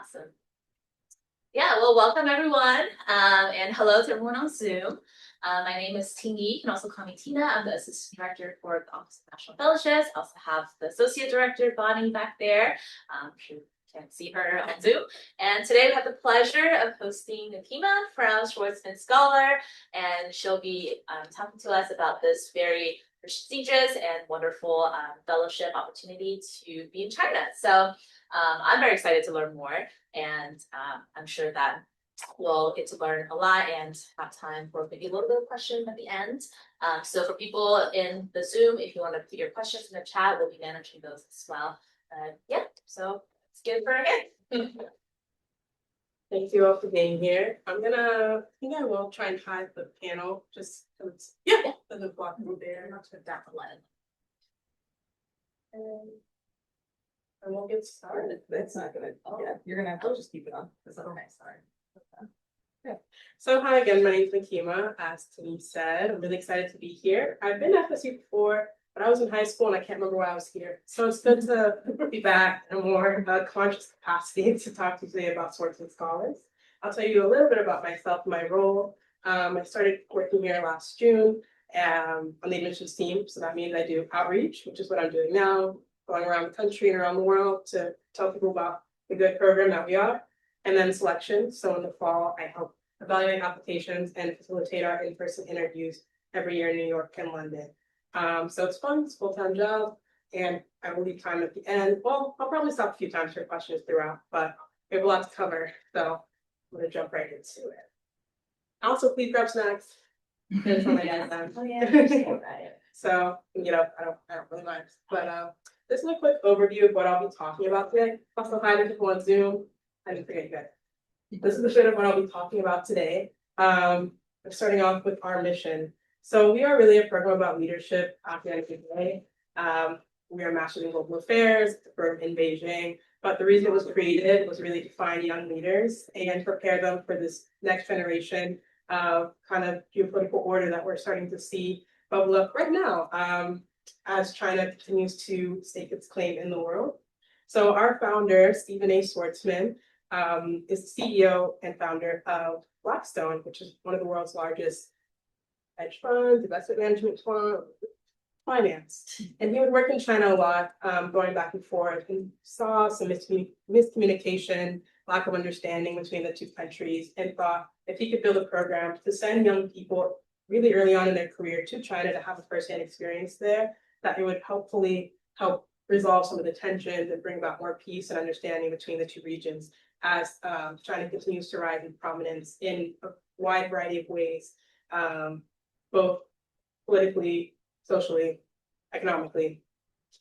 Awesome. Yeah, well, welcome everyone, and hello to everyone on Zoom. My name is Tingy. You can also call me Tina. I'm the Assistant Director for the Office of National Fellowships. I also have the Associate Director, Bonnie, back there. I'm sure you can't see her on Zoom. And today we have the pleasure of hosting Nakima from Schwarzman Scholar, and she'll be talking to us about this very prestigious and wonderful fellowship opportunity to be in China. So I'm very excited to learn more, and I'm sure that we'll get to learn a lot and have time for maybe a little bit of question at the end. So for people in the Zoom, if you want to put your questions in the chat, we'll be managing those as well. Yeah, so let's get it. Thank you all for being here. I think I will try and hide the panel just so it's, doesn't block me there. I'm not gonna that line. And we'll get started. That's not gonna, yeah, you're gonna have to just keep it on. Okay, sorry. Okay. So hi again, my name is Nakima. As Denise said, I'm really excited to be here. I've been at FSU before, but I was in high school and I can't remember why I was here. So it's good to be back in a more conscious capacity to talk to you today about Schwarzman Scholars. I'll tell you a little bit about myself, my role. I started working here last June on the admissions team. So that means I do outreach, which is what I'm doing now, going around the country and around the world to tell people about the good program that we are. And then selection. So in the fall, I help evaluate applications and facilitate our in-person interviews every year in New York and London. So it's fun, it's a full-time job, and I will leave time at the end. Well, I'll probably stop a few times for questions throughout, but we have a lot to cover, so I'm gonna jump right into it. Also, please grab snacks. Finish when I get them. Oh yeah, So you know, I don't really mind. But this is a quick overview of what I'll be talking about today. Also, hi to people on Zoom. I didn't forget you guys. This is a bit of what I'll be talking about today. I'm starting off with our mission. So we are really a program about leadership academically. We are Masters in Global Affairs, it's a program in Beijing. But the reason it was created was really to find young leaders and prepare them for this next generation of kind of geopolitical order that we're starting to see bubble up right now as China continues to stake its claim in the world. So our founder, Stephen A. Schwarzman, is the CEO and founder of Blackstone, which is one of the world's largest hedge funds, investment management fund, finance. And he would work in China a lot, going back and forth, and saw some miscommunication, lack of understanding between the two countries, and thought if he could build a program to send young people really early on in their career to China to have a firsthand experience there, that it would hopefully help resolve some of the tensions and bring about more peace and understanding between the two regions as China continues to rise in prominence in a wide variety of ways, both politically, socially, economically,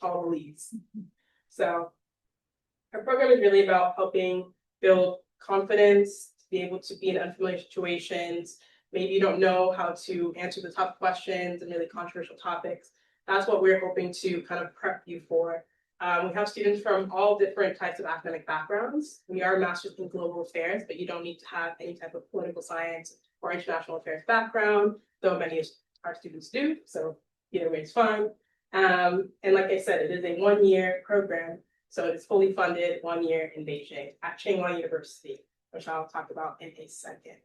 all the leads. So our program is really about helping build confidence, to be able to be in unfamiliar situations. Maybe you don't know how to answer the tough questions and really controversial topics. That's what we're hoping to kind of prep you for. We have students from all different types of academic backgrounds. We are Masters in Global Affairs, but you don't need to have any type of political science or international affairs background, though many of our students do, so either way is fine. And like I said, it is a one-year program, so it is fully funded 1 year in Beijing at Tsinghua University, which I'll talk about in a second.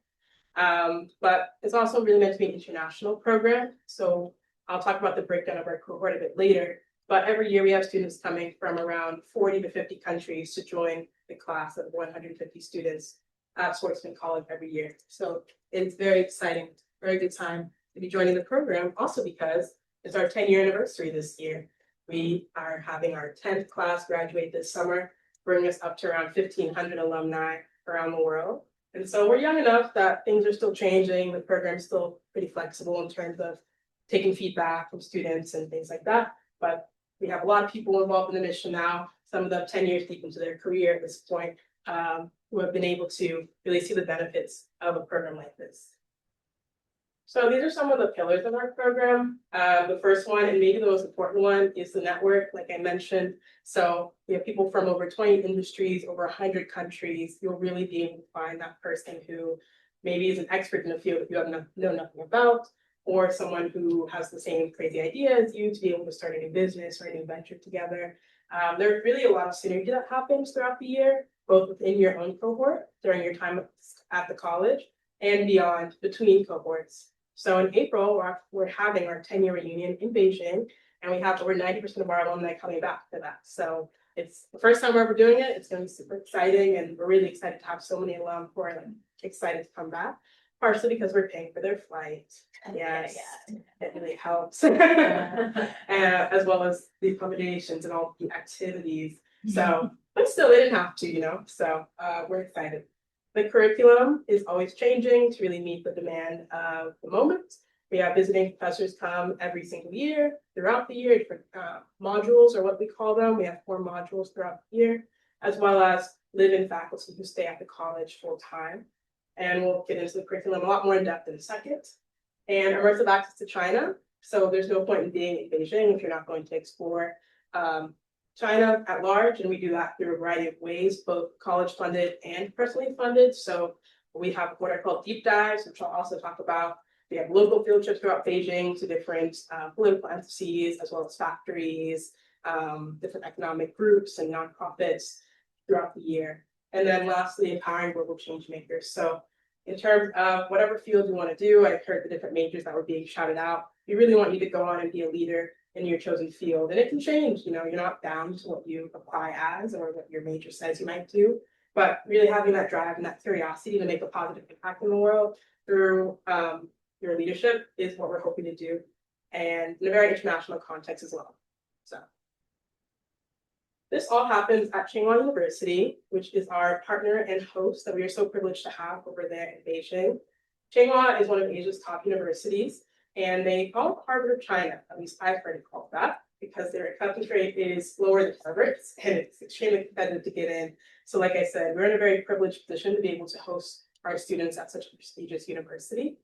But it's also really meant to be an international program, so I'll talk about the breakdown of our cohort a bit later. But every year we have students coming from around 40 to 50 countries to join the class of 150 students at Schwarzman College every year. So it's very exciting, very good time to be joining the program, also because it's our 10-year anniversary this year. We are having our 10th class graduate this summer, bringing us up to around 1,500 alumni around the world. And so we're young enough that things are still changing. The program's still pretty flexible in terms of taking feedback from students and things like that. But we have a lot of people involved in the mission now, some of them 10 years deep into their career at this point, who have been able to really see the benefits of a program like this. So these are some of the pillars of our program. The first one, and maybe the most important one, is the network, like I mentioned. So we have people from over 20 industries, over 100 countries. You'll really be able to find that person who maybe is an expert in a field that you know nothing about, or someone who has the same crazy idea as you to be able to start a new business or a new venture together. There's really a lot of synergy that happens throughout the year. both within your own cohort during your time at the college and beyond between cohorts. So in April, we're having our 10-year reunion in Beijing, and we have over 90% of our alumni coming back for that. So it's the first time we're ever doing it. It's going to be super exciting, and we're really excited to have so many alum who are like excited to come back. Partially because we're paying for their flight. Yes, it really helps. As well as the accommodations and all the activities. So, but still, they didn't have to, you know. So we're excited. The curriculum is always changing to really meet the demand of the moment. We have visiting professors come every single year, throughout the year, different modules are what we call them. We have 4 modules throughout the year, as well as live-in faculty who stay at the college full time. And we'll get into the curriculum a lot more in depth in a second. And immersive access to China. So there's no point in being in Beijing if you're not going to explore China at large. And we do that through a variety of ways, both college funded and personally funded. So we have what are called deep dives, which I'll also talk about. We have local field trips throughout Beijing to different political entities, as well as factories, different economic groups and nonprofits throughout the year. And then lastly, empowering global change makers. So in terms of whatever field you want to do, I've heard the different majors that were being shouted out. We really want you to go on and be a leader in your chosen field. And it can change, you know, you're not bound to what you apply as or what your major says you might do, but really having that drive and that curiosity to make a positive impact in the world through your leadership is what we're hoping to do, and in a very international context as well. So this all happens at Tsinghua University, which is our partner and host that we are so privileged to have over there in Beijing. Tsinghua is one of Asia's top universities, and they call it Harvard of China. At least I've heard it called that, because their acceptance rate is lower than Harvard's, and it's extremely competitive to get in. So like I said, we're in a very privileged position to be able to host our students at such a prestigious university.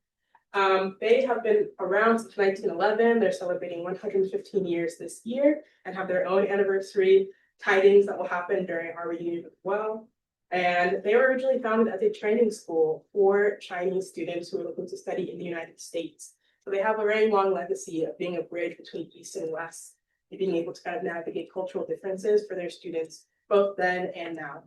They have been around since 1911. They're celebrating 115 years this year and have their own anniversary tidings that will happen during our reunion as well. And they were originally founded as a training school for Chinese students who are looking to study in the United States. So they have a very long legacy of being a bridge between East and West, and being able to kind of navigate cultural differences for their students, both then and now.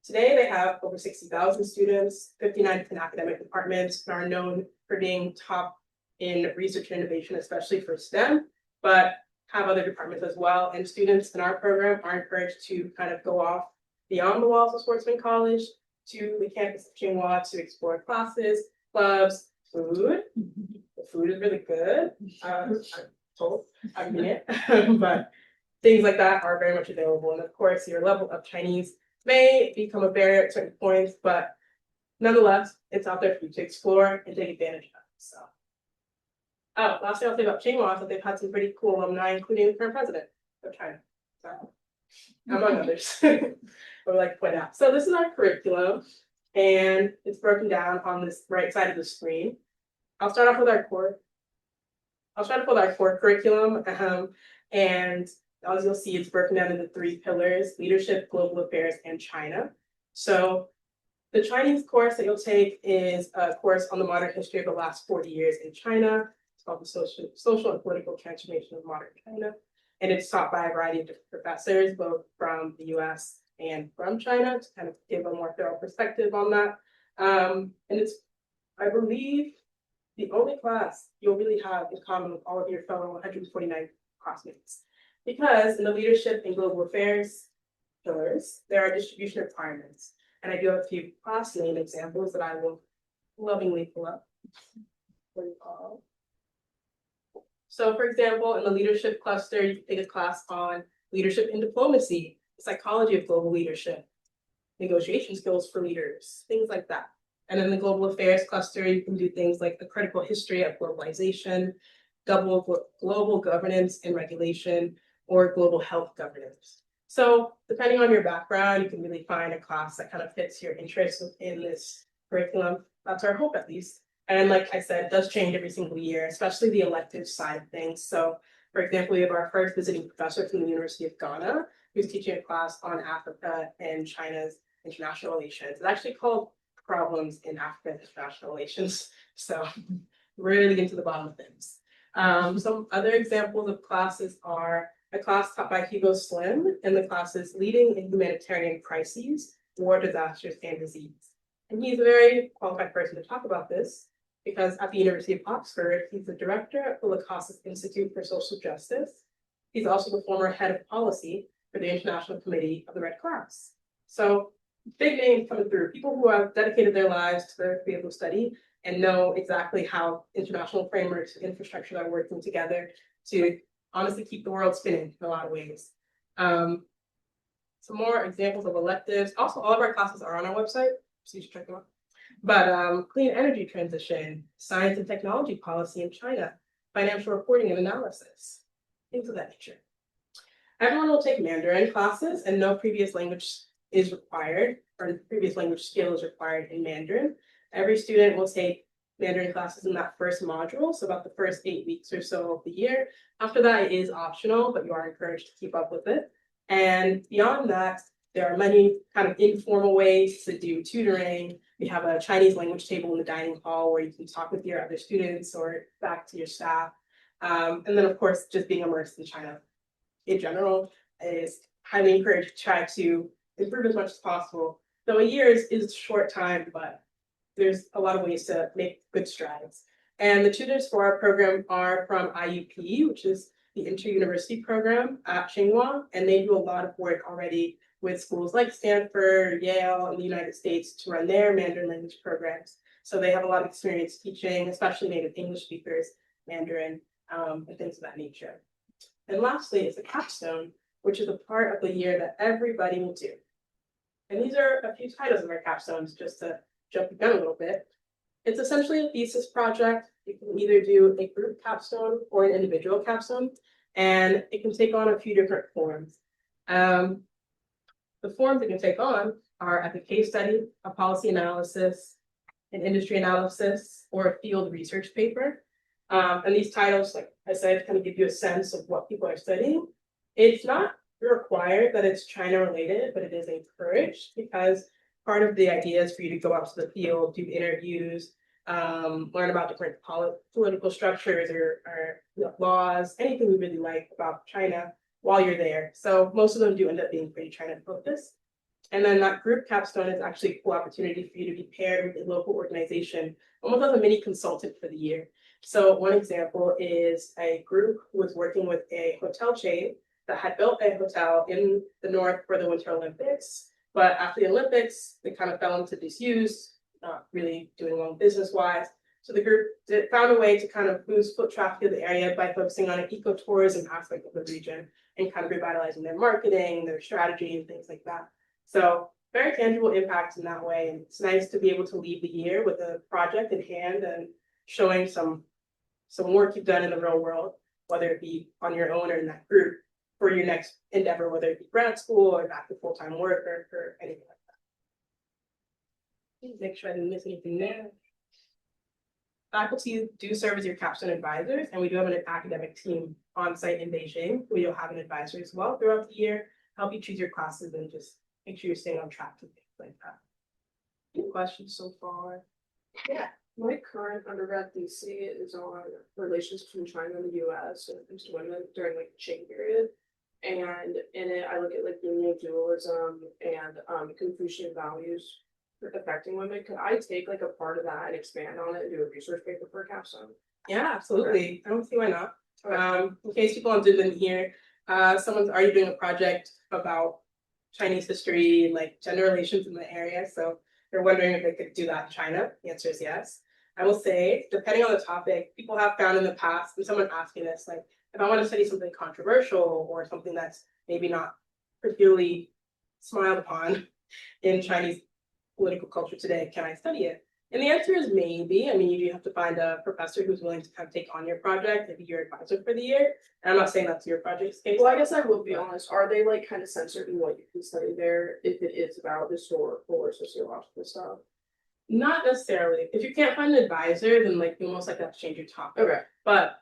Today, they have over 60,000 students, 59 different academic departments, and are known for being top in research and innovation, especially for STEM, but have other departments as well. And students in our program are encouraged to kind of go off beyond the walls of Schwarzman College to the campus of Tsinghua to explore classes, clubs, food. The food is really good. I'm told, I mean it, but things like that are very much available. And of course, your level of Chinese may become a barrier at certain points, but nonetheless, it's out there for you to explore and take advantage of. So, oh, last thing I'll say about Tsinghua is that they've had some pretty cool alumni, including the current president of China, so, among others. I would like to point out. So this is our curriculum, and it's broken down on this right side of the screen. I'll start off with our core curriculum, and as you'll see, it's broken down into 3 pillars: leadership, global affairs, and China. So the Chinese course that you'll take is a course on the modern history of the last 40 years in China. It's called the social and political transformation of modern China. And it's taught by a variety of different professors, both from the US and from China, to kind of give a more thorough perspective on that. And it's, I believe, the only class you'll really have in common with all of your fellow 149 classmates. Because in the leadership and global affairs pillars, there are distribution requirements. And I do have a few class name examples that I will lovingly pull up for you all. So for example, in the leadership cluster, you can take a class on leadership and diplomacy, psychology of global leadership, negotiation skills for leaders, things like that. And in the global affairs cluster, you can do things like the critical history of globalization, global governance and regulation, or global health governance. So depending on your background, you can really find a class that kind of fits your interests within this curriculum. That's our hope, at least. And like I said, it does change every single year, especially the elective side of things. So for example, we have our first visiting professor from the University of Ghana, who's teaching a class on Africa and China's international relations. It's actually called Problems in Africa and International Relations. So really into the bottom of things. Some other examples of classes are a class taught by Hugo Slim, and the class is Leading in Humanitarian Crises, war disasters, and disease. And he's a very qualified person to talk about this because at the University of Oxford, he's the director at the Lacoste Institute for Social Justice. He's also the former head of policy for the International Committee of the Red Cross. So big names coming through, people who have dedicated their lives to the field of study and know exactly how international frameworks and infrastructure are working together to honestly keep the world spinning in a lot of ways. Some more examples of electives. Also, all of our classes are on our website, so you should check them out. But clean energy transition, science and technology policy in China, financial reporting and analysis, things of that nature. Everyone will take Mandarin classes and no previous language is required, or previous language skill is required in Mandarin. Every student will take Mandarin classes in that first module, so about the first 8 weeks or so of the year. After that, it is optional, but you are encouraged to keep up with it. And beyond that, there are many kind of informal ways to do tutoring. We have a Chinese language table in the dining hall where you can talk with your other students or back to your staff. And then, of course, just being immersed in China in general is highly encouraged to try to improve as much as possible. So a year is a short time, but there's a lot of ways to make good strides. And the tutors for our program are from IUP, which is the inter-university program at Tsinghua, and they do a lot of work already with schools like Stanford, Yale, and the United States to run their Mandarin language programs. So they have a lot of experience teaching, especially native English speakers, Mandarin, and things of that nature. And lastly, is the capstone, which is a part of the year that everybody will do. And these are a few titles of our capstones, just to jump the gun a little bit. It's essentially a thesis project. You can either do a group capstone or an individual capstone, and it can take on a few different forms. The forms it can take on are a case study, a policy analysis, an industry analysis, or a field research paper. And these titles, like I said, kind of give you a sense of what people are studying. It's not required that it's China related, but it is encouraged because part of the idea is for you to go out to the field, do interviews, learn about different political structures or laws, anything you really like about China while you're there. So most of them do end up being pretty China focused. And then that group capstone is actually a cool opportunity for you to be paired with a local organization, almost as a mini consultant for the year. So one example is a group who was working with a hotel chain that had built a hotel in the north for the Winter Olympics. But after the Olympics, they kind of fell into disuse, not really doing well business-wise. So the group found a way to kind of boost foot traffic to the area by focusing on an ecotourism aspect of the region and kind of revitalizing their marketing, their strategy, and things like that. So very tangible impact in that way. And it's nice to be able to leave the year with a project in hand and showing some work you've done in the real world, whether it be on your own or in that group for your next endeavor, whether it be grad school or back to full-time work or anything like that. Make sure I didn't miss anything there. Faculty do serve as your capstone advisors, and we do have an academic team on site in Beijing. We will have an advisor as well throughout the year, help you choose your classes and just make sure you're staying on track to things like that. Any questions so far? Yeah, my current undergrad thesis is on relations between China and the US and comes to women during like the Qing period. And in it, I look at like union dualism and Confucian values affecting women. Could I take like a part of that and expand on it and do a research paper for a capstone? Yeah, absolutely. I don't see why not. In case people on Zoom didn't hear, someone's already doing a project about Chinese history and like gender relations in the area. So they're wondering if they could do that in China. The answer is yes. I will say, depending on the topic, people have found in the past, and someone asking this, like, if I want to study something controversial or something that's maybe not particularly smiled upon in Chinese political culture today, can I study it? And the answer is maybe. I mean, you do have to find a professor who's willing to kind of take on your project and be your advisor for the year. And I'm not saying that's your project's case. Well, I guess I will be honest. Are they like kind of censored in what you can study there if it is about historical or sociological stuff? Not necessarily. If you can't find an advisor, then like you most likely have to change your topic. Okay. But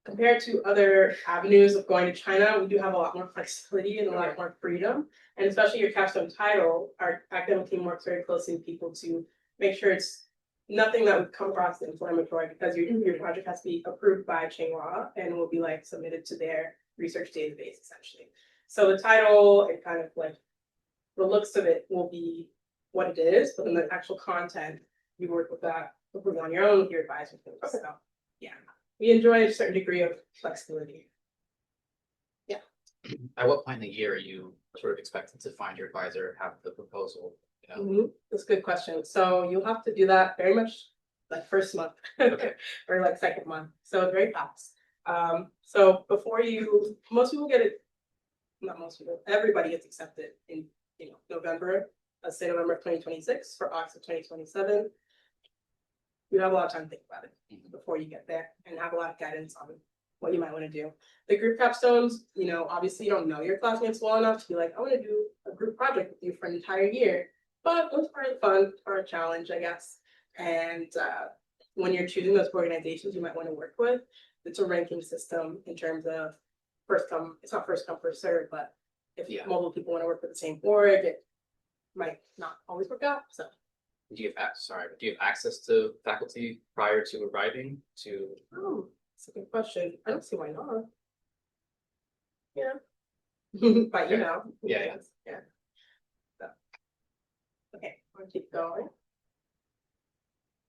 compared to other avenues of going to China, we do have a lot more flexibility and a lot more freedom. And especially your capstone title, our academic team works very closely with people to make sure it's nothing that would come across inflammatory, because your project has to be approved by Tsinghua and will be like submitted to their research database essentially. So the title and kind of like the looks of it will be what it is, but then the actual content, you work with that, hopefully on your own with your advisor. So, yeah, we enjoy a certain degree of flexibility. At what point in the year are you sort of expected to find your advisor, have the proposal? You know? That's a good question. So you'll have to do that very much like first month Okay. or like second month. So it's very fast. So before most people get it, not most people, everybody gets accepted in, November, let's say November of 2026 for August of 2027. You have a lot of time to think about it before you get there and have a lot of guidance on what you might want to do. The group capstones, obviously you don't know your classmates well enough to be like, I want to do a group project with you for an entire year. But it was part of the fun, part of the challenge, I guess. And when you're choosing those organizations you might want to work with, it's a ranking system in terms of it's not first come, first serve, but if multiple people want to work with the same org, it might not always work out. So Do you have access to faculty prior to arriving to? oh, that's a good question. I don't see why not. Yeah. But Yeah. So, okay, we'll keep going.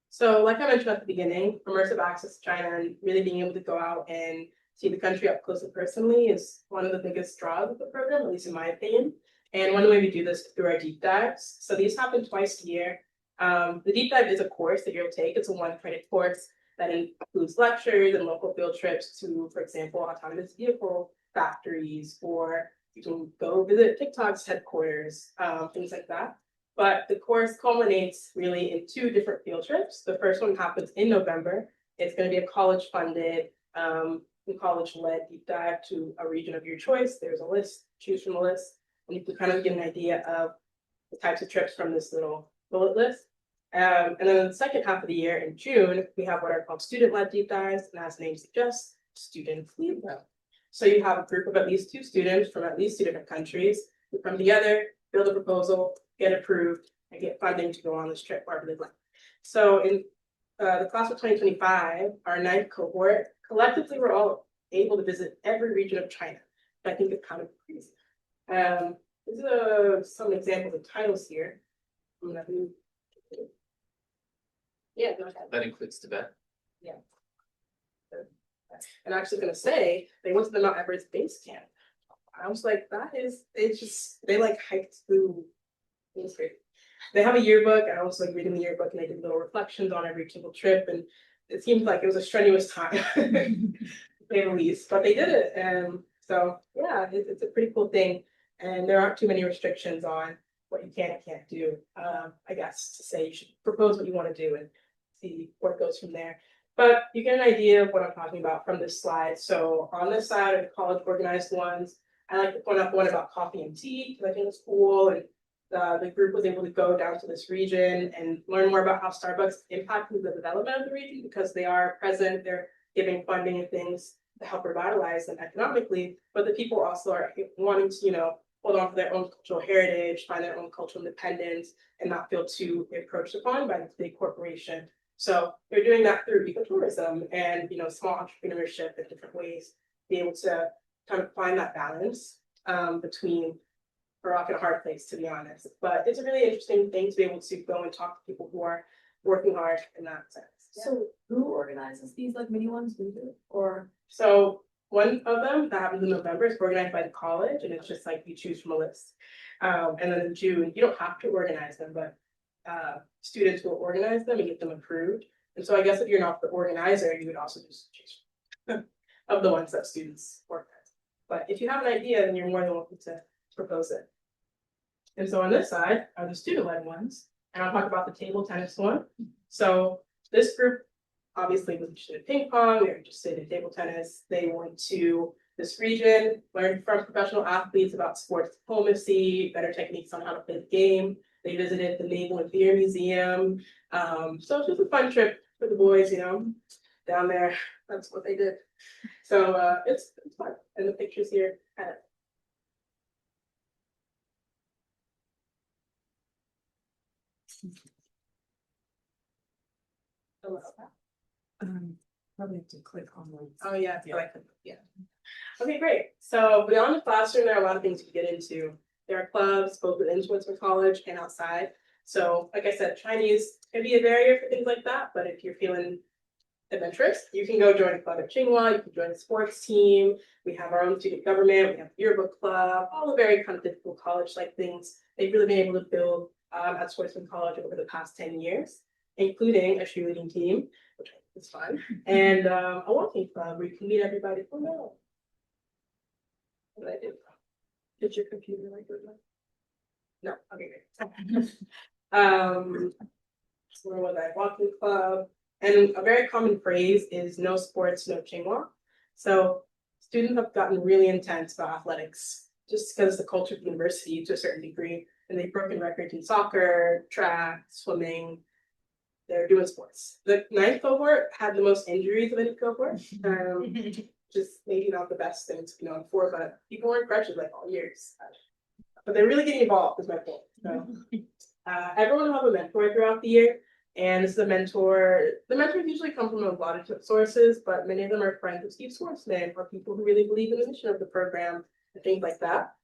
So like I mentioned at the beginning, immersive access to China and really being able to go out and see the country up close and personally is one of the biggest draws of the program, at least in my opinion. And one way we do this is through our deep dives. So these happen twice a year. The deep dive is a course that you'll take. It's a 1-credit course that includes lectures and local field trips to, for example, autonomous vehicle factories, or you can go visit TikTok's headquarters, things like that. But the course culminates really in 2 different field trips. The first one happens in November. It's going to be a college-funded, college-led deep dive to a region of your choice. There's a list, choose from the list, and you can kind of get an idea of the types of trips from this little bullet list. And then in the second half of the year, in June, we have what are called student-led deep dives, and as the name suggests, students lead them. So you have a group of at least 2 students from at least 2 different countries who come together, build a proposal, get approved, and get funding to go on this trip wherever they'd like. So in the class of 2025, our 9th cohort, collectively we're all able to visit every region of China. I think it's kind of crazy. These are some examples of titles here. I'm gonna do. Yeah, go ahead. That includes Tibet. Yeah. And I'm actually gonna say they went to the Mount Everest base camp. I was like, they like hiked through. It was great. They have a yearbook. I was like reading the yearbook and they did little reflections on every single trip, and it seemed like it was a strenuous time, to say the least. But they did it, and so yeah, it's a pretty cool thing. And there aren't too many restrictions on what you can and can't do. I guess to say you should propose what you want to do and see where it goes from there. But you get an idea of what I'm talking about from this slide. So on this side of the college organized ones, I like to point out the one about coffee and tea because I think it's cool. And the group was able to go down to this region and learn more about how Starbucks impacted the development of the region because they are present, they're giving funding and things to help revitalize them economically. But the people also are wanting to, hold on to their own cultural heritage, find their own cultural independence, and not feel too encroached upon by this big corporation. So they're doing that through ecotourism and small entrepreneurship in different ways, be able to kind of find that balance between a rock and a hard place, to be honest. But it's a really interesting thing to be able to go and talk to people who are working hard in that sense. So who organizes these like mini ones? We do, or So one of them that happens in November is organized by the college, and it's just like you choose from a list. And then in June, you don't have to organize them, but students will organize them and get them approved. And so I guess if you're not the organizer, you would also just choose of the ones that students organize. But if you have an idea, then you're more than welcome to propose it. And so on this side are the student-led ones, and I'll talk about the table tennis one. So this group obviously was interested in ping pong, they're interested in table tennis. They went to this region, learned from professional athletes about sports diplomacy, better techniques on how to play the game. They visited the Naval and Theater Museum. So it was a fun trip for the boys, down there. That's what they did. So it's fun. And the pictures here kind of. probably have to click on one. Oh yeah, yeah. Okay, great. So beyond the classroom, there are a lot of things you get into. There are clubs both within Schwarzman College and outside. So, like I said, Chinese can be a barrier for things like that, but if you're feeling adventurous, you can go join a club at Tsinghua, you can join a sports team. We have our own student government, we have yearbook club, all the very kind of typical college-like things they've really been able to build at Schwarzman College over the past 10 years, including a cheerleading team, which I think is fun, and a walking club where you can meet everybody. Oh no. What did I do? Did your computer like good? No, okay, great. So where was I? Walking club. And a very common phrase is no sports, no Tsinghua. So students have gotten really intense about athletics just because the culture of the university to a certain degree. And they've broken records in soccer, track, swimming. They're doing sports. The ninth cohort had the most injuries of any cohort. Just maybe not the best thing to be known for, but people weren't crutches like all years. But they're really getting involved is my point. So everyone will have a mentor throughout the year. And this is a mentor. The mentors usually come from a lot of sources, but many of them are friends of Steve Schwarzman or people who really believe in the mission of the program and things like that.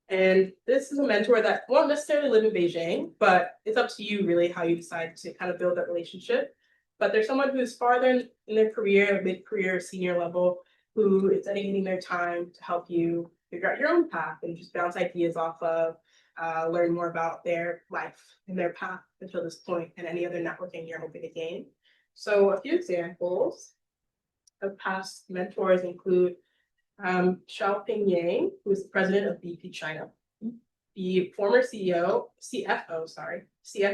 And this is a mentor that won't necessarily live in Beijing, but it's up to you really how you decide to kind of build that relationship. But there's someone who's farther in their career, mid-career, senior level, who is dedicating their time to help you figure out your own path and just bounce ideas off of, learn more about their life and their path until this point and any other networking you're hoping to gain. So a few examples of past mentors include Xiaoping Yang, who is the president of BP China, the former CFO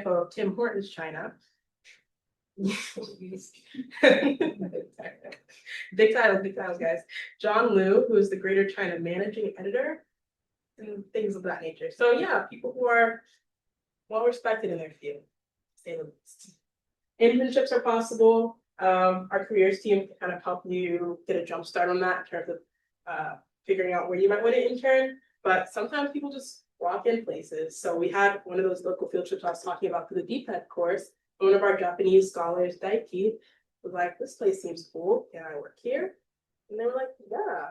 of Tim Hortons China. Big titles, guys. John Liu, who is the Greater China managing editor, and things of that nature. So yeah, people who are well respected in their field, to say the least. Internships are possible. Our careers team can kind of help you get a jump start on that in terms of figuring out where you might want to intern. But sometimes people just walk in places. So we had one of those local field trips I was talking about for the DPED course. One of our Japanese scholars, Daiki, was like, this place seems cool. Can I work here? And they were like, yeah.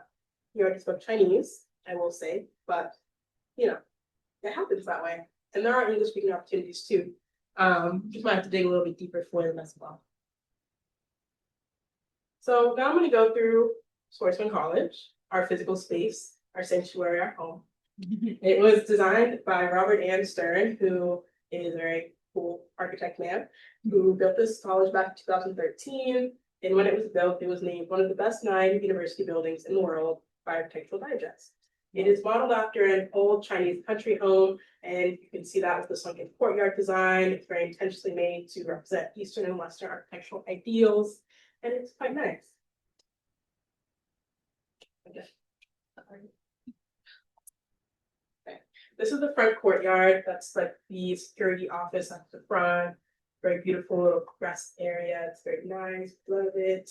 He already spoke Chinese, I will say, but you know, it happens that way. And there are English speaking opportunities too. Just might have to dig a little bit deeper for them as well. So now I'm going to go through Schwarzman College, our physical space, our sanctuary, our home. It was designed by Robert Ann Stern, who is a very cool architect man, who built this college back in 2013. And when it was built, it was named one of the best 9 university buildings in the world by Architectural Digest. It is modeled after an old Chinese country home, and you can see that with the sunken courtyard design. It's very intentionally made to represent Eastern and Western architectural ideals, and it's quite nice. Okay. This is the front courtyard. That's like the security office at the front. Very beautiful little grass area. It's very nice. Love it.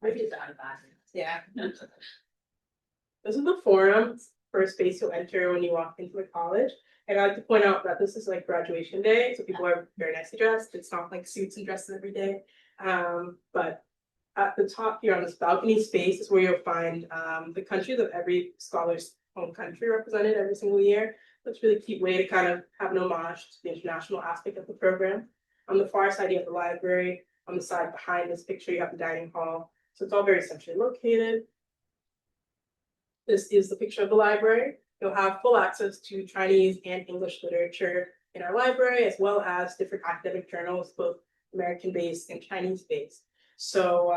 Maybe it's out of that. Yeah. This is the forum, first space you'll enter when you walk into the college. And I like to point out that this is like graduation day, so people are very nicely dressed. It's not like suits and dresses every day. But at the top here on this balcony space is where you'll find the countries of every scholar's home country represented every single year. That's a really cute way to kind of have an homage to the international aspect of the program. On the far side, you have the library. On the side behind this picture, you have the dining hall. So it's all very centrally located. This is the picture of the library. You'll have full access to Chinese and English literature in our library, as well as different academic journals, both American-based and Chinese-based. So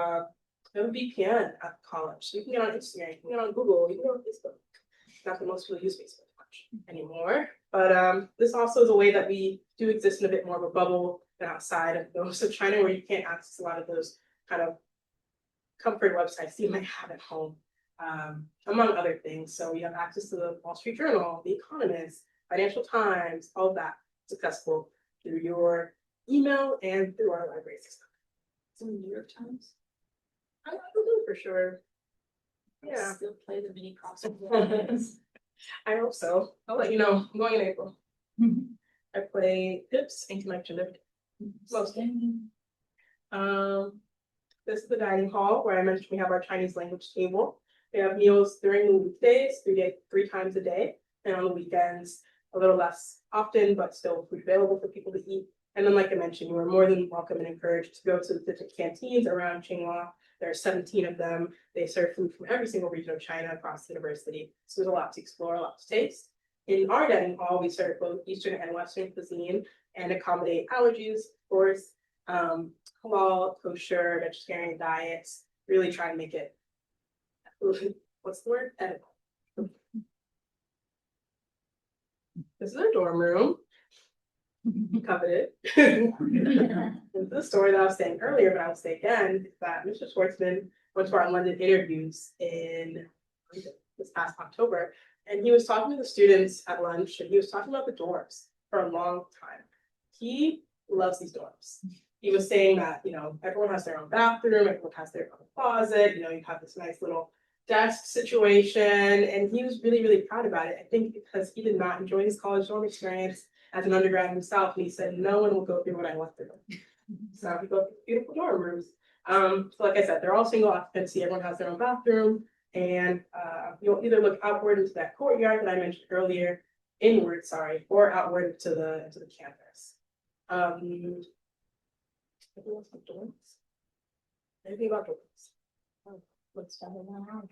you have a VPN at college. So you can get on Instagram, you can get on Google, you can get on Facebook. Not that most people use Facebook much anymore. But this also is a way that we do exist in a bit more of a bubble than outside of most of China, where you can't access a lot of those kind of comfort websites you might have at home, among other things. So you have access to the Wall Street Journal, The Economist, Financial Times, all of that is accessible through your email and through our library system. Some New York Times. I don't know for sure. Yeah. Still play the mini crossover. I hope so. I'll let you know. I'm going in April. I play Pips and Connection every day. Mostly. This is the dining hall where I mentioned we have our Chinese language table. We have meals during the weekdays, three times a day, and on the weekends, a little less often, but still food available for people to eat. And then, like I mentioned, you are more than welcome and encouraged to go to the different canteens around Tsinghua. There are 17 of them. They serve food from every single region of China across the university. So there's a lot to explore, a lot to taste. In our dining hall, we serve both Eastern and Western cuisine and accommodate allergies, of course, halal, kosher, vegetarian diets, really try and make it, what's the word? Edible. This is our dorm room. Coveted. The story that I was saying earlier, but I'll say again, is that Mr. Schwarzman went to our London interviews in this past October, and he was talking to the students at lunch, and he was talking about the dorms for a long time. He loves these dorms. He was saying that, everyone has their own bathroom, everyone has their own closet, you have this nice little desk situation, and he was really, really proud about it. I think because he did not enjoy his college dorm experience as an undergrad himself, and he said, no one will go through what I went through. So we go through beautiful dorm rooms. So like I said, they're all single occupancy, everyone has their own bathroom, and you'll either look outward into that courtyard that I mentioned earlier, or outward to the campus. Anything else about dorms? Anything about dorms? What's that around?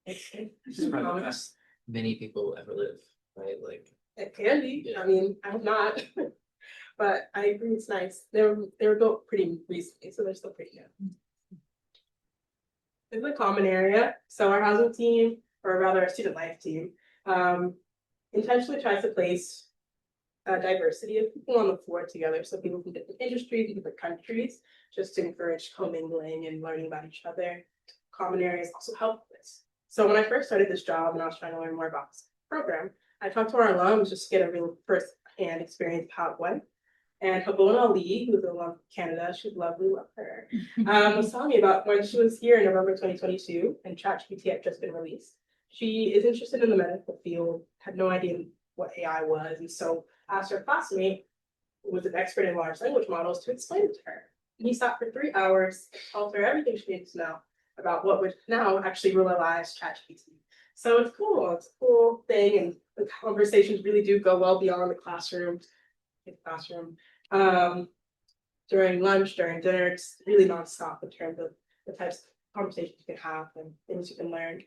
This is probably the best many people ever live, right? Like, It can be. Yeah. I mean, I have not, but I agree it's nice. They were built pretty recently, so they're still pretty new. It's a common area. So our housing team, or rather our student life team, intentionally tries to place a diversity of people on the floor together. So people from different industries, different countries, just to encourage commingling and learning about each other. Common areas also help with this. So when I first started this job and I was trying to learn more about this program, I talked to our alums just to get a real first-hand experience of how it went. And Habona Ali, who's a alum from Canada, she's lovely, love her, was telling me about when she was here in November 2022 and ChatGPT had just been released. She is interested in the medical field, had no idea what AI was, and so asked her classmate, who was an expert in large language models, to explain it to her. And he sat for 3 hours, told her everything she needed to know about what would now actually realize ChatGPT. So it's cool. It's a cool thing, and the conversations really do go well beyond the classroom. During lunch, during dinner, it's really nonstop in terms of the types of conversations you can have and things you can learn.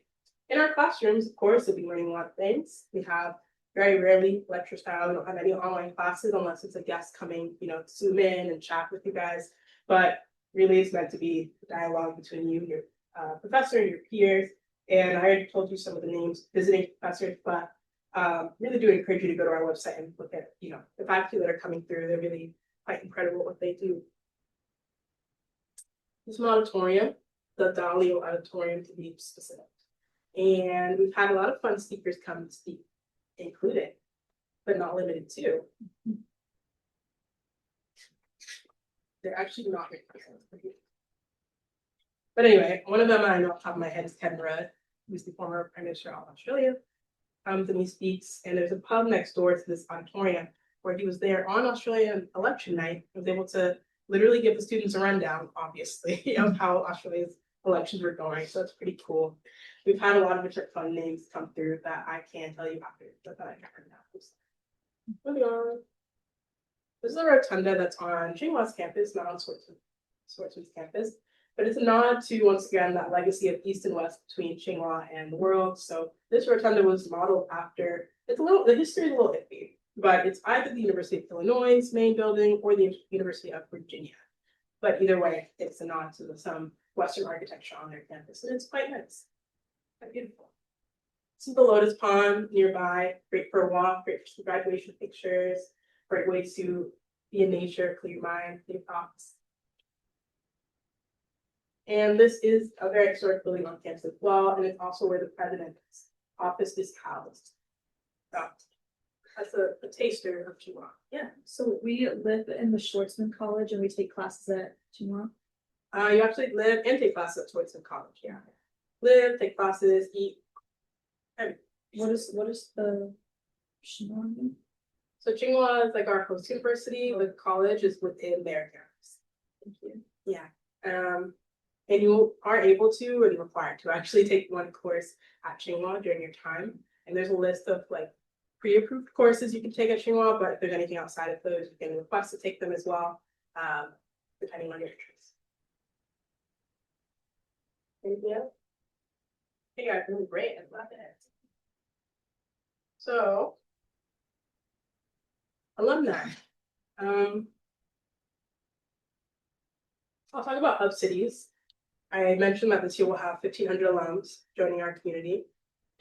In our classrooms, of course, we'll be learning a lot of things. We have very rarely lecture style. We don't have any online classes unless it's a guest coming, to Zoom in and chat with you guys. But really, it's meant to be a dialogue between you and your professor, your peers. And I already told you some of the names, visiting professors, but really do encourage you to go to our website and look at, the faculty that are coming through. They're really quite incredible what they do. This is an auditorium, the Dalio Auditorium to be specific. And we've had a lot of fun speakers come and speak, included, but not limited to. They're actually not here. But anyway, one of them I know off the top of my head is Kevin Rudd, who's the former Prime Minister of Australia. Comes and he speaks, and there's a pub next door to this auditorium where he was there on Australian election night, was able to literally give the students a rundown, obviously, of how Australia's elections were going. So it's pretty cool. We've had a lot of different fun names come through that I can't tell you after, but that I can now. Moving on. This is a rotunda that's on Tsinghua's campus, not on Schwarzman's campus. But it's a nod to, once again, that legacy of East and West between Tsinghua and the world. So this rotunda was modeled after, the history is a little iffy, but it's either the University of Illinois' main building or the University of Virginia. But either way, it's a nod to some Western architecture on their campus, and it's quite nice, quite beautiful. This is the lotus pond nearby, great for a walk, great for some graduation pictures, great way to be in nature, clear your mind, clear thoughts. And this is a very historic building on campus as well, and it's also where the president's office is housed. So that's a taster of Tsinghua. Yeah. So we live in the Schwarzman College and we take classes at Tsinghua. You actually live and take classes at Schwarzman College. Yeah. Live, take classes, eat. What is the Tsinghua mean? So Tsinghua is like our host university. The college is within their campus. Thank you. Yeah. And you are able to and required to actually take one course at Tsinghua during your time. And there's a list of like pre-approved courses you can take at Tsinghua, but if there's anything outside of those, you can request to take them as well, depending on your interest. Anything else? Hey guys, really great. I love it. So, alumni. I'll talk about hub cities. I mentioned that this year we'll have 1,500 alums joining our community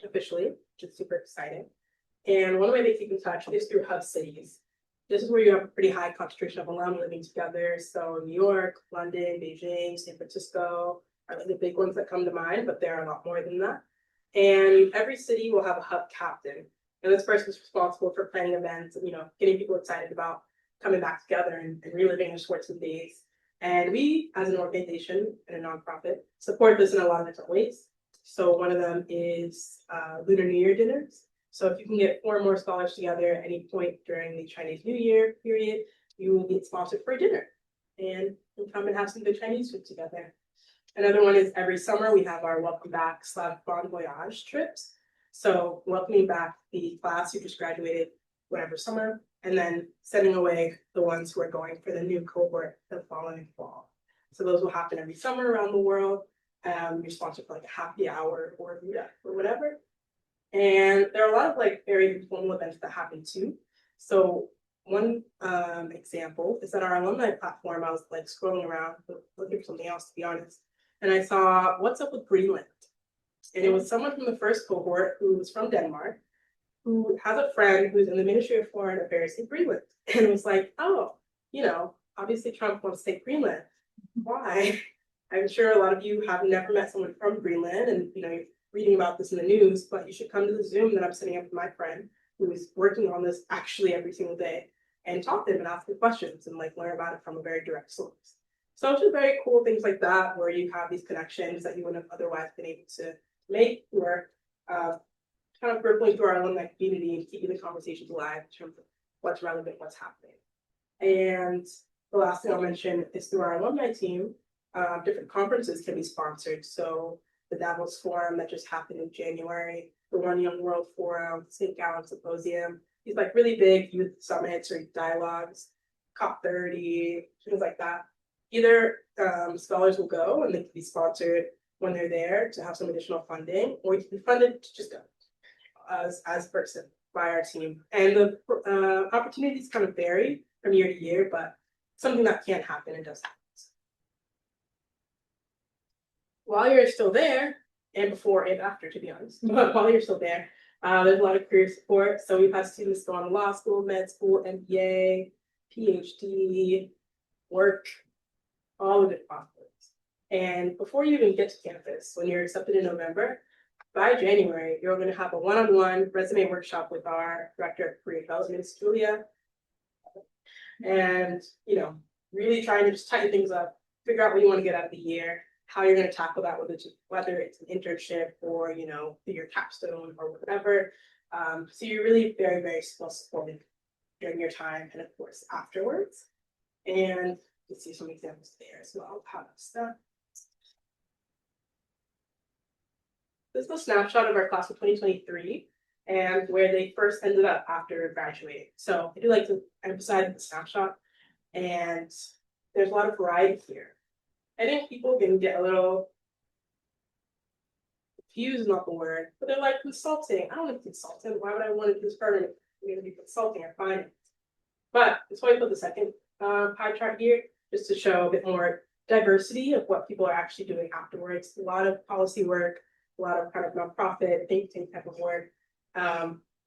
officially, which is super exciting. And one way they keep in touch is through hub cities. This is where you have a pretty high concentration of alum living together. So New York, London, Beijing, San Francisco are like the big ones that come to mind, but there are a lot more than that. And every city will have a hub captain. And this person is responsible for planning events and, getting people excited about coming back together and reliving the Schwarzman days. And we, as an organization and a nonprofit, support this in a lot of different ways. So one of them is Lunar New Year dinners. So if you can get 4 or more scholars together at any point during the Chinese New Year period, you will get sponsored for a dinner. And you'll come and have some good Chinese food together. Another one is every summer we have our welcome back / bon voyage trips. So welcoming back the class who just graduated whatever summer, and then sending away the ones who are going for the new cohort the following fall. So those will happen every summer around the world. You're sponsored for like a happy hour or whatever. And there are a lot of like very informal events that happen too. So one example is that our alumni platform, I was like scrolling around looking for something else, to be honest. And I saw What's Up with Greenland. And it was someone from the first cohort who was from Denmark, who has a friend who's in the Ministry of Foreign Affairs in Greenland. And it was like, oh, obviously Trump wants to take Greenland. Why? I'm sure a lot of you have never met someone from Greenland and, you're reading about this in the news, but you should come to the Zoom that I'm setting up with my friend who is working on this actually every single day and talk to him and ask him questions and like learn about it from a very direct source. So it's just very cool things like that where you have these connections that you wouldn't have otherwise been able to make or kind of rippling through our alumni community and keeping the conversations alive in terms of what's relevant, what's happening. And the last thing I'll mention is through our alumni team, different conferences can be sponsored. So the Davos Forum that just happened in January, the One Young World Forum, St. Gallen Symposium, these like really big youth summits or dialogues, COP30, things like that. Either scholars will go and they can be sponsored when they're there to have some additional funding, or you can be funded to just go as a person by our team. And the opportunities kind of vary from year to year, but something that can happen and does happen. While you're still there, and before and after, to be honest, but while you're still there, there's a lot of career support. So we've had students go on to law school, med school, MBA, PhD, work, all of it possible. And before you even get to campus, when you're accepted in November, by January, you're going to have a one-on-one resume workshop with our director of career development, Julia. And, really trying to just tighten things up, figure out what you want to get out of the year, how you're going to tackle that, whether it's an internship or, your capstone or whatever. So you're really very, very well supported during your time and of course afterwards. And you can see some examples there as well, how that's done. This is a snapshot of our class of 2023 and where they first ended up after graduating. So I do like to emphasize the snapshot, and there's a lot of variety here. I think people can get a little confused, not the word, but they're like consulting. I don't want to be consultant. Why would I want to do this program? I'm going to be consulting or finance. But that's why I put the second pie chart here, just to show a bit more diversity of what people are actually doing afterwards. A lot of policy work, a lot of kind of nonprofit, think tank type of work,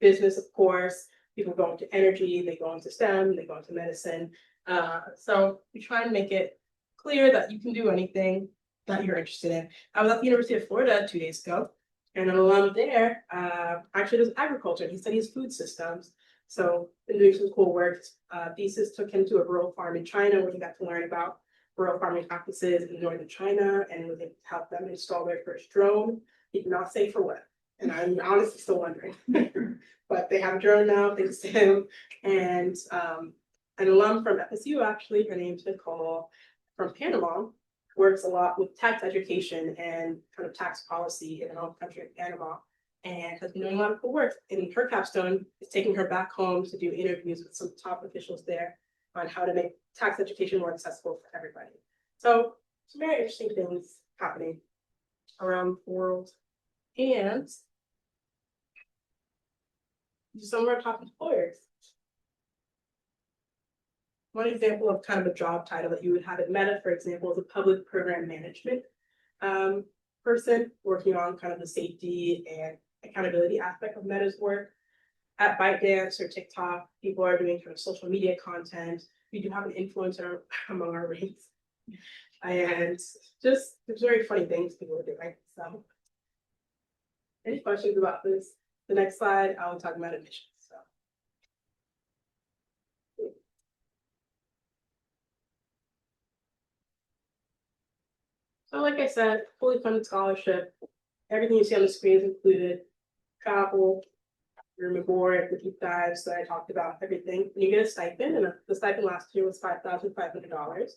business, of course. People go into energy, they go into STEM, they go into medicine. So we try and make it clear that you can do anything that you're interested in. I was at the University of Florida 2 days ago, and an alum there actually does agriculture. He studies food systems. So been doing some cool work. Thesis took him to a rural farm in China where he got to learn about rural farming practices in northern China and was able to help them install their first drone. He did not say for what, and I'm honestly still wondering. But they have a drone now, thanks to him. And an alum from FSU, actually, her name's Nicole, from Panama, works a lot with tax education and kind of tax policy in her home country of Panama, and has been doing a lot of cool work. And her capstone is taking her back home to do interviews with some top officials there on how to make tax education more accessible for everybody. So some very interesting things happening around the world. And some of our top employers. One example of kind of a job title that you would have at Meta, for example, is a public program management person working on kind of the safety and accountability aspect of Meta's work. At ByteDance or TikTok, people are doing kind of social media content. We do have an influencer among our ranks. And just there's very funny things people are doing. So any questions about this? The next slide, I'll talk about admissions. So like I said, fully funded scholarship, everything you see on the screen is included. Travel, room and board, the deep dives that I talked about, everything. And you get a stipend, and the stipend last year was $5,500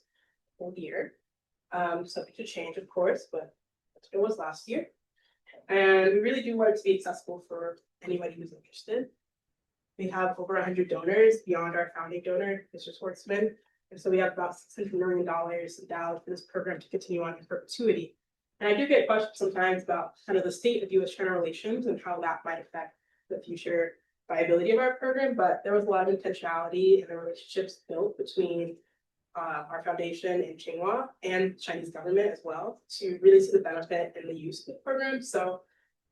a year. Subject to change, of course, but that's what it was last year. And we really do want it to be accessible for anybody who's interested. We have over 100 donors beyond our founding donor, Mr. Schwarzman. And so we have about $600 million endowed for this program to continue on in perpetuity. And I do get questions sometimes about kind of the state of US-China relations and how that might affect the future viability of our program. But there was a lot of intentionality in the relationships built between our foundation in Tsinghua and the Chinese government as well to really see the benefit and the use of the program. So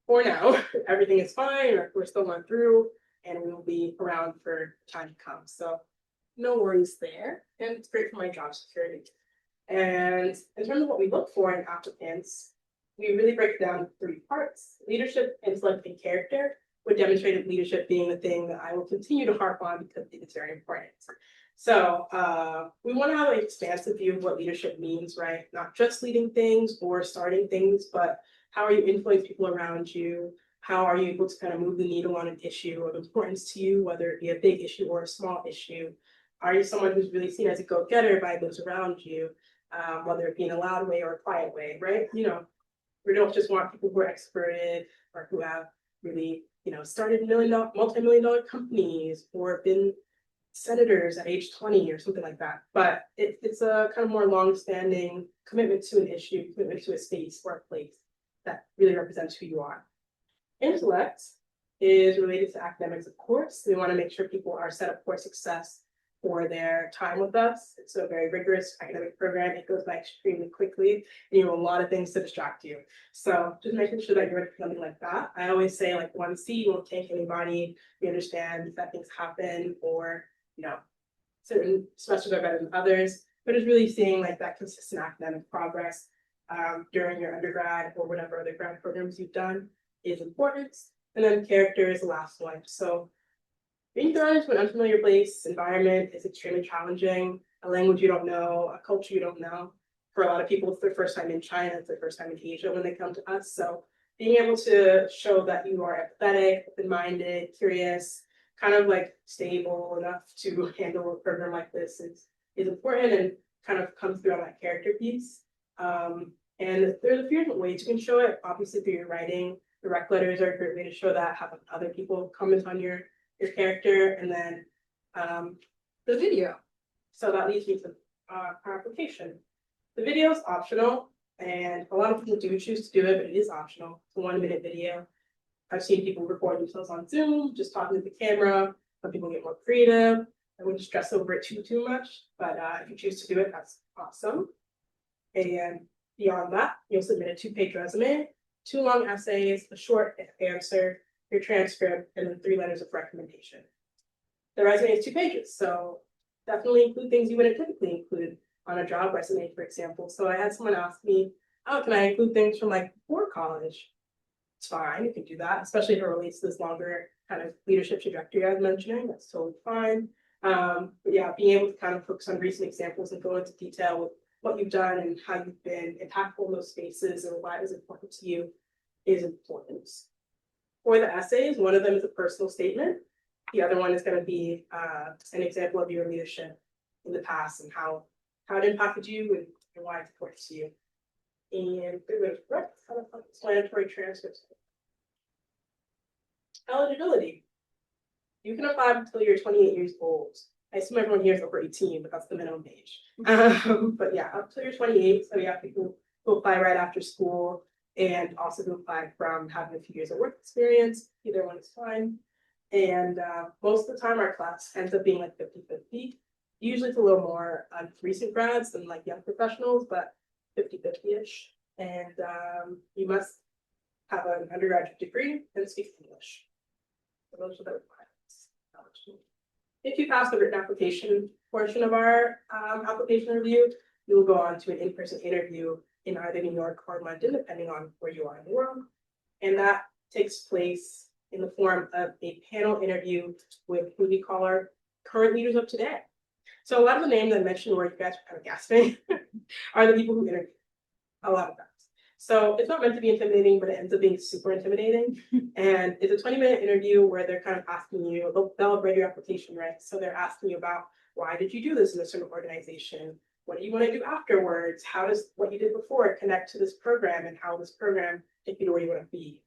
for now, everything is fine. We're still going through, and we will be around for time to come. So no worries there. And it's great for my job security. And in terms of what we look for in applicants, we really break it down in 3 parts. Leadership, intellect, and character, with demonstrated leadership being the thing that I will continue to harp on because it's very important. So we want to have an expansive view of what leadership means, right? Not just leading things or starting things, but how are you influencing people around you? How are you able to kind of move the needle on an issue of importance to you, whether it be a big issue or a small issue? Are you someone who's really seen as a go-getter by those around you, whether it be in a loud way or a quiet way, right? You know, we don't just want people who are experted or who have really, started multi-million-dollar companies or been senators at age 20 or something like that. But it's a kind of more long-standing commitment to an issue, commitment to a space or a place that really represents who you are. Intellect is related to academics, of course. We want to make sure people are set up for success for their time with us. It's a very rigorous academic program. It goes by extremely quickly, and you have a lot of things to distract you. So just making sure that you're ready for something like that. I always say, like, 1C won't take anybody. We understand that things happen, or certain semesters are better than others, but it's really seeing like that consistent academic progress during your undergrad or whatever other grad programs you've done is important. And then character is the last one. So being thrown into an unfamiliar place, environment is extremely challenging. A language you don't know, a culture you don't know. For a lot of people, it's their first time in China, it's their first time in Asia when they come to us. So being able to show that you are empathetic, open-minded, curious, kind of like stable enough to handle a program like this is important and kind of comes through on that character piece. And there's a few different ways you can show it. Obviously, through your writing, direct letters are a great way to show that, have other people comment on your character, and then the video. So that leads me to our application. The video is optional, and a lot of people do choose to do it, but it is optional. It's a 1-minute video. I've seen people record themselves on Zoom, just talking to the camera. Some people get more creative. I wouldn't stress over it too much, but if you choose to do it, that's awesome. And beyond that, you'll submit a 2-page resume, 2 long essays, a short answer, your transcript, and then 3 letters of recommendation. The resume is 2 pages, so definitely include things you wouldn't typically include on a job resume, for example. So I had someone ask me, oh, can I include things from like before college? It's fine, you can do that, especially if it relates to this longer kind of leadership trajectory I was mentioning. That's totally fine. But yeah, being able to kind of focus on recent examples and go into detail with what you've done and how you've been impactful in those spaces and why it was important to you is important. For the essays, one of them is a personal statement. The other one is going to be an example of your leadership in the past and how how it impacted you and why it's important to you. And there's explanatory transcripts. Eligibility. You can apply until you're 28 years old. I assume everyone here is over 18, but that's the minimum age. But yeah, up till you're 28. So you have people who apply right after school and also who apply from having a few years of work experience. Either one is fine. And most of the time our class ends up being like 50-50. Usually it's a little more recent grads than like young professionals, but 50-50-ish. And you must have an undergraduate degree and speak English. So those are the requirements. If you pass the written application portion of our application review, you will go on to an in-person interview in either New York or London, depending on where you are in the world. And that takes place in the form of a panel interview with who we call our current leaders of today. So a lot of the names I mentioned where you guys are kind of gasping are the people who interviewed. A lot of that. So it's not meant to be intimidating, but it ends up being super intimidating. And it's a 20-minute interview where they're kind of asking you, they'll have read your application, right? So they're asking you about why did you do this in a certain organization? What do you want to do afterwards? How does what you did before connect to this program and how this program take you to where you want to be?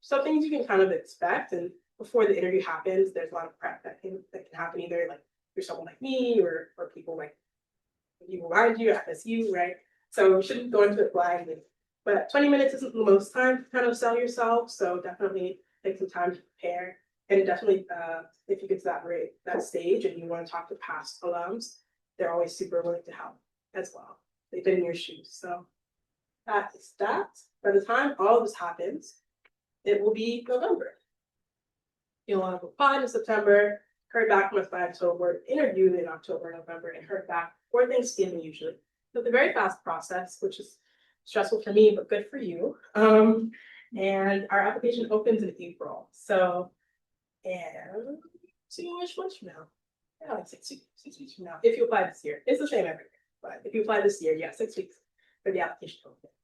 So things you can kind of expect. And before the interview happens, there's a lot of prep that can happen either like you're someone like me or people like you around you at FSU, right? So you shouldn't go into it blindly. But 20 minutes isn't the most time to kind of sell yourself. So definitely take some time to prepare. And definitely, if you get to that stage and you want to talk to past alums, they're always super willing to help as well. They've been in your shoes. So that is that. By the time all of this happens, it will be November. You'll have applied in September, heard back from us by October, interviewed in October, November, and heard back for Thanksgiving usually. So it's a very fast process, which is stressful for me, but good for you. And our application opens in April. So, and 2 months from now. Yeah, like 6 weeks from now. If you apply this year, it's the same every year. But if you apply this year, yeah, 6 weeks for the application opens.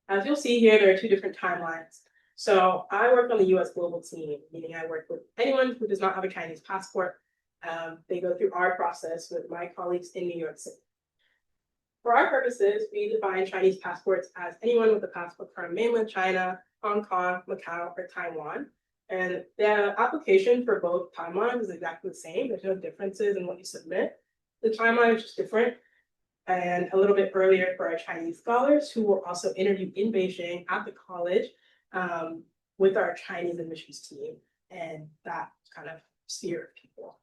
As you'll see here, there are 2 different timelines. So I work on the US global team, meaning I work with anyone who does not have a Chinese passport. They go through our process with my colleagues in New York City. For our purposes, we define Chinese passports as anyone with a passport from mainland China, Hong Kong, Macau, or Taiwan. And the application for both timelines is exactly the same. There's no differences in what you submit. The timeline is just different and a little bit earlier for our Chinese scholars who will also interview in Beijing at the college with our Chinese admissions team and that kind of sphere of people.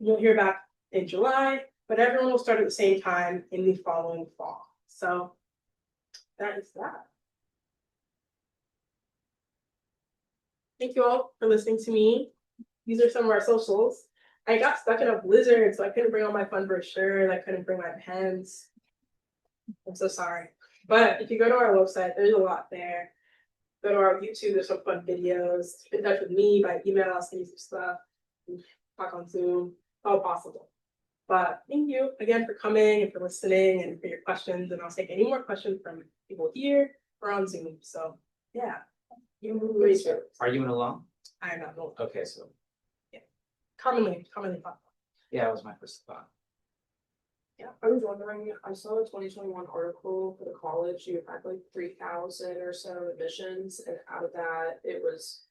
You'll hear back in July, but everyone will start at the same time in the following fall. So that is that. Thank you all for listening to me. These are some of our socials. I got stuck in a blizzard, so I couldn't bring all my fun brochures. I couldn't bring my pens. I'm so sorry. But if you go to our website, there's a lot there. Go to our YouTube, there's some fun videos. Keep in touch with me by email, send me some stuff. Talk on Zoom, all possible. But thank you again for coming and for listening and for your questions. And I'll take any more questions from people here or on Zoom. So yeah. Are you an alum? I'm not known. Okay, so Commonly thought. yeah, that was my first thought. Yeah, I was wondering, I saw a 2021 article for the college, you had like 3,000 or so admissions, and out of that, it was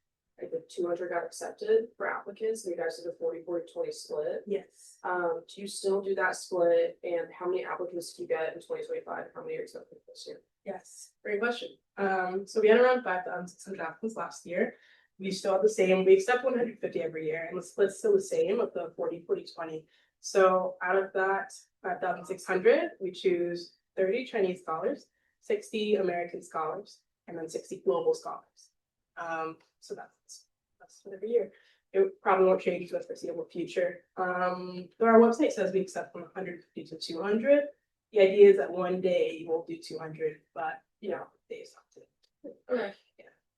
like 200 got accepted for applicants, and you guys did a 40-40-20 split. Yes. Do you still do that split, and how many applicants do you get in 2025? How many are accepted this year? Yes. Great question. So we had around 5,600 applicants last year. We still have the same, we accept 150 every year, and the split's still the same of the 40-40-20. So out of that 5,600, we choose 30 Chinese scholars, 60 American scholars, and then 60 global scholars. So that's every year. It probably won't change for the foreseeable future. Though our website says we accept from 150 to 200. The idea is that one day you won't do 200, but you know, days something. Okay.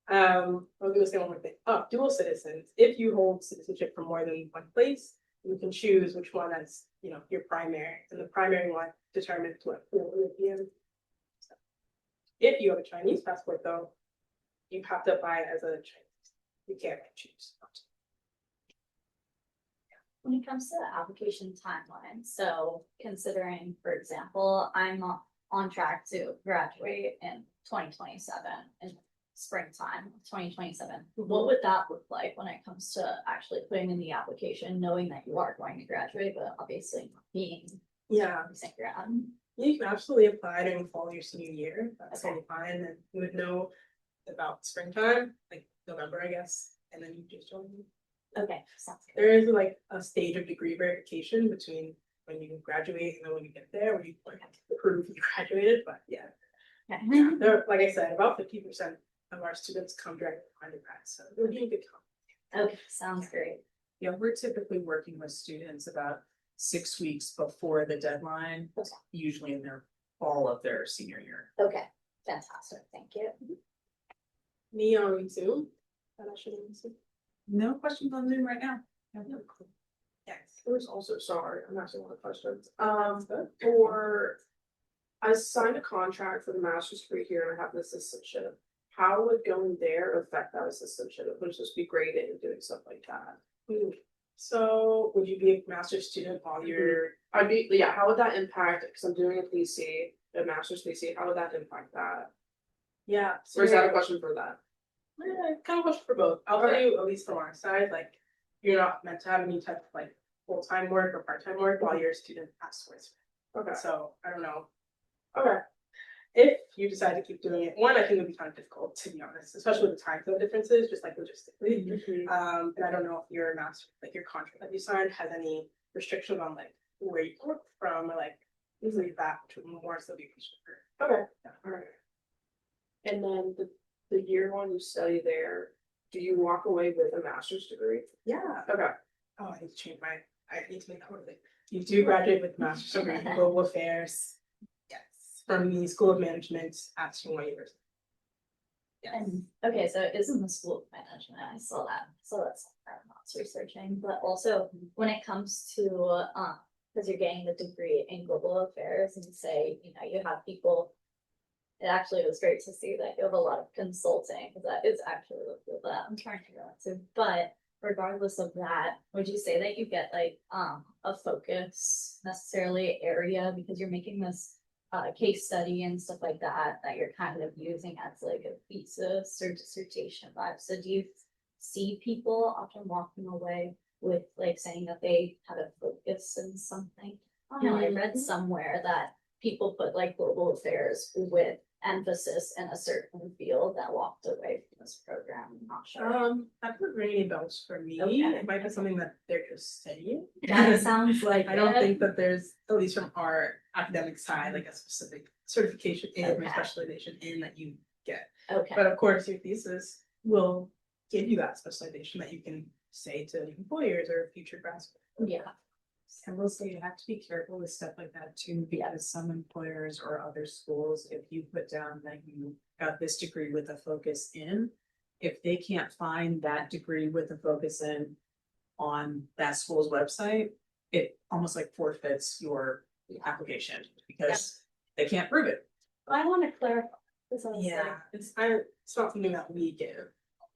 I was gonna say one more thing. Oh, dual citizens. If you hold citizenship from more than one place, you can choose which one as, you know, your primary, and the primary one determines what pool will be in. So, if you have a Chinese passport, though, you have to apply as a Chinese. You can't choose. when it comes to the application timeline, so considering, for example, I'm on track to graduate in 2027 in springtime of 2027. What would that look like when it comes to actually putting in the application, knowing that you are going to graduate, but obviously not being Yeah, recent grad? you can absolutely apply during fall of your senior year. That's Okay. totally fine. And you would know about springtime, like November, I guess, and then you just join. Okay, sounds good. There is like a stage of degree verification between when you graduate and then when you get there, where you like prove you graduated. But yeah, Okay. there, like I said, about 50% of our students come directly from undergrad, so it would be a good time. Okay, sounds great. Yeah, we're typically working with students about 6 weeks before the deadline, Okay. usually in their fall of their senior year. Okay, fantastic, thank you. Me on Zoom. That I should answer. No questions on Zoom right now. Yes. There's also, sorry, I'm asking a lot of questions. Good. For, I signed a contract for the master's degree here and I have an assistantship. How would going there affect that assistantship? It would just be grading and doing stuff like that. So would you be a master's student while you're? I'd be, yeah, how would that impact, because I'm doing a PC, a master's PC, how would that impact that? Yeah. So Or is that a you're- question for that? Kind of question for both. I'll tell Okay. you, at least from our side, like, you're not meant to have any type of like full-time work or part-time work while you're a student at Schwarzman. Okay, So I don't know. okay, If you decide to keep doing it, one, I think it would be kind of difficult, to be honest, especially with the time zone differences, just like logistically. And I don't know if your master, like your contract that you signed has any restrictions on like where you work from or like things like that, which would more so be restricted. okay, alright. And then the year one you study there, do you walk away with a master's degree? Yeah. Okay, Oh, I need to change my, I need to make that word. You do graduate with master's degree in global affairs. Yes, from the School of Management at Tsinghua University. Yes. And, okay, so it is in the School of Management, I saw that, so that's something I'm not researching, but also when it comes to, because you're getting the degree in global affairs and say, you know, you have people. It actually was great to see that you have a lot of consulting, because that is actually the field that I'm trying to go into, but regardless of that, would you say that you get like, a focus necessarily area, because you're making this case study and stuff like that, that you're kind of using as like a thesis or dissertation vibe. So do you see people often walking away with like saying that they had a focus in something? I don't know, I read somewhere that people put like global affairs with emphasis in a certain field that walked away from this program. I'm not sure. That doesn't ring any bells for me. Okay. It might be something that they're just saying. That sounds like I don't it. think that there's, at least from our academic side, like a specific certification in or Okay. specialization in that you get. Okay, But of course, your thesis will give you that specialization that you can say to employers or future grads. yeah, I will say you have to be careful with stuff like that too, because some employers or other schools, if you put down that you got this degree with a focus in, if they can't find that degree with a focus in on that school's website, it almost like forfeits your application because they can't prove it. I want to clarify. This on Yeah, it's not something that we give.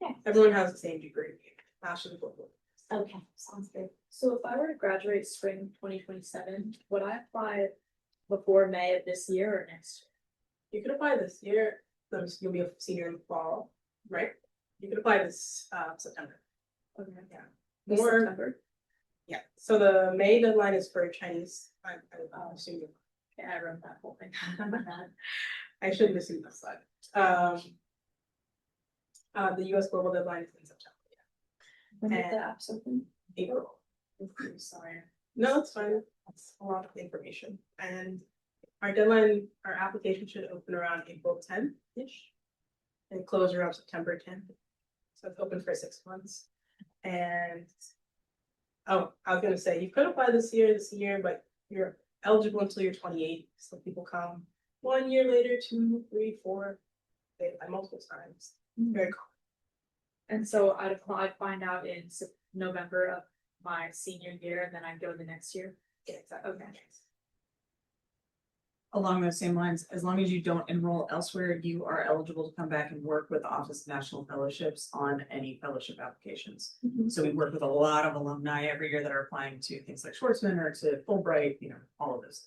Okay. Everyone has the same degree. Master's of global. Okay, sounds good. So if I were to graduate spring 2027, would I apply before May of this year or next You could apply this year, so you'll be a senior in the fall, right? You could apply this September. year? Okay. Yeah. This Or, September? yeah, so the May deadline is for Chinese, I assume. Yeah, I wrote that whole thing. I shouldn't assume that's that. The US global deadline is in September, When did And- the apps open? April. I'm sorry. No, it's fine. That's a lot of information. And our deadline, our application should open around April 10th-ish. And close around September 10th. So it's open for 6 months. And oh, I was gonna say, you could apply this year, but you're eligible until you're 28. So people come 1 year later, 2, 3, 4. They apply multiple times. Very common. And so I'd apply, find out in November of my senior year, and then I'd go the next year. Yeah, exactly. Okay. along those same lines, as long as you don't enroll elsewhere, you are eligible to come back and work with the Office of National Fellowships on any fellowship applications. So we work with a lot of alumni every year that are applying to things like Schwarzman or to Fulbright, all of those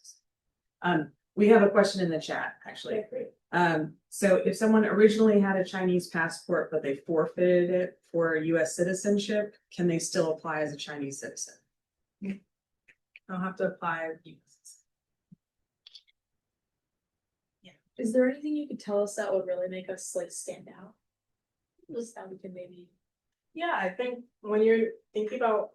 things. We have a question in the chat, actually. Okay, great. So if someone originally had a Chinese passport, but they forfeited it for US citizenship, can they still apply as a Chinese citizen? I'll have to apply. Is there anything you could tell us that would really make us like stand out? Just that we can maybe. Yeah, I think when you're thinking about,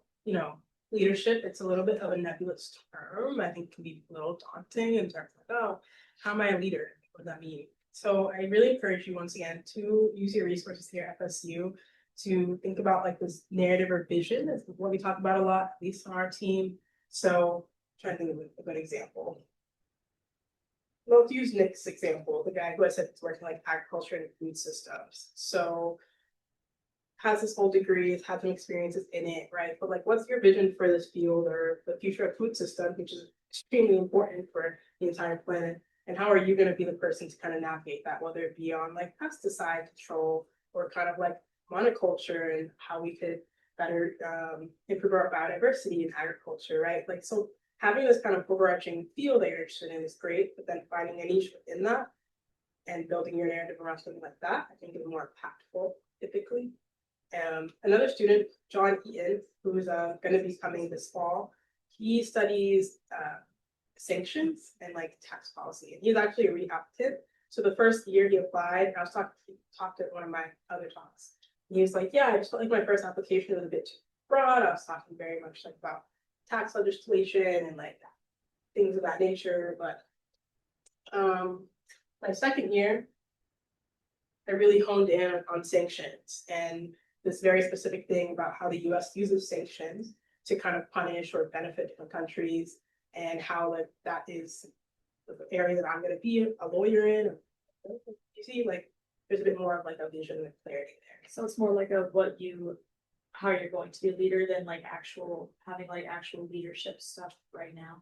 leadership, it's a little bit of a nebulous term. I think it can be a little daunting in terms of, oh, how am I a leader? What does that mean? So I really encourage you once again to use your resources here at FSU to think about like this narrative or vision. That's what we talk about a lot, at least on our team. So trying to think of a good example. Let's use Nick's example, the guy who I said is working like agriculture and food systems. So has this whole degree, has had some experiences in it, right? But like, what's your vision for this field or the future of food system, which is extremely important for the entire planet? And how are you going to be the person to kind of navigate that, whether it be on like pesticide control or kind of like monoculture and how we could better improve our biodiversity in agriculture, right? Like, so having this kind of overarching field that you're interested in is great, but then finding a niche within that and building your narrative around something like that, I think is more impactful typically. Another student, John Eaton, who's going to be coming this fall, he studies sanctions and like tax policy, and he's actually a reapplicant. So the first year he applied, I was talked at one of my other talks. And he was like, "Yeah, I just felt like my first application was a bit too broad. I was talking very much like about tax legislation and like things of that nature." But my second year, I really honed in on sanctions and this very specific thing about how the US uses sanctions to kind of punish or benefit different countries, and how like that is the area that I'm going to be a lawyer in. You see, like there's a bit more of like a vision and clarity there. So it's more like a how you're going to be a leader than like having like actual leadership stuff right now.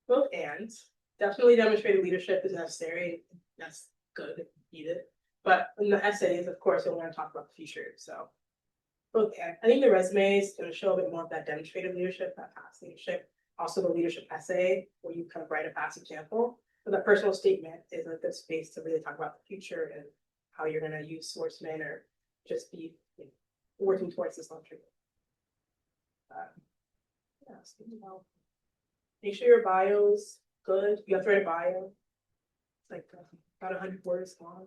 Both and definitely demonstrated leadership is necessary. That's good if needed. But in the essays, of course, we're going to talk about the future. So both and. I think the resume is going to show a bit more of that demonstrated leadership, that past leadership. Also the leadership essay where you kind of write a past example. But the personal statement is a good space to really talk about the future and how you're going to use Schwarzman or just be working towards this long term. Yeah, so, make sure your bio's good. You have to write a bio. It's like about 100 words long.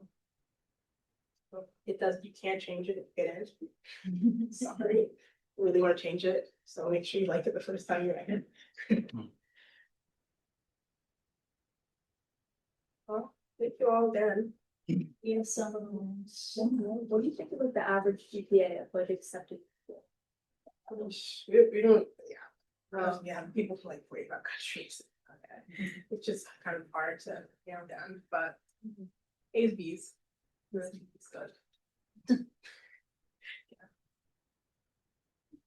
So it does. You can't change it if it ends. Sorry, really want to change it. So make sure you like it the first time you write it. Well, thank you all again. Yeah, what do you think of like the average GPA of like accepted? We don't, yeah. Yeah, people from like 45 countries. Okay. It's just kind of hard to narrow down, but A's, B's. It's good.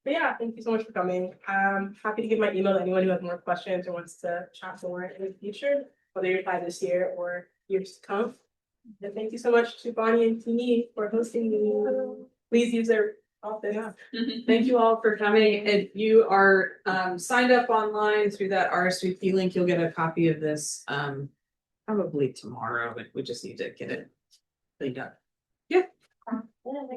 But yeah, thank you so much for coming. I'm happy to give my email to anyone who has more questions or wants to chat more in the future, whether you apply this year or years to come. And thank you so much to Bonnie and Tini for hosting me. Please use their office. Yeah. Thank you all for coming. If you are signed up online through that RSVP link, you'll get a copy of this probably tomorrow, but we just need to get it cleaned up. Yeah.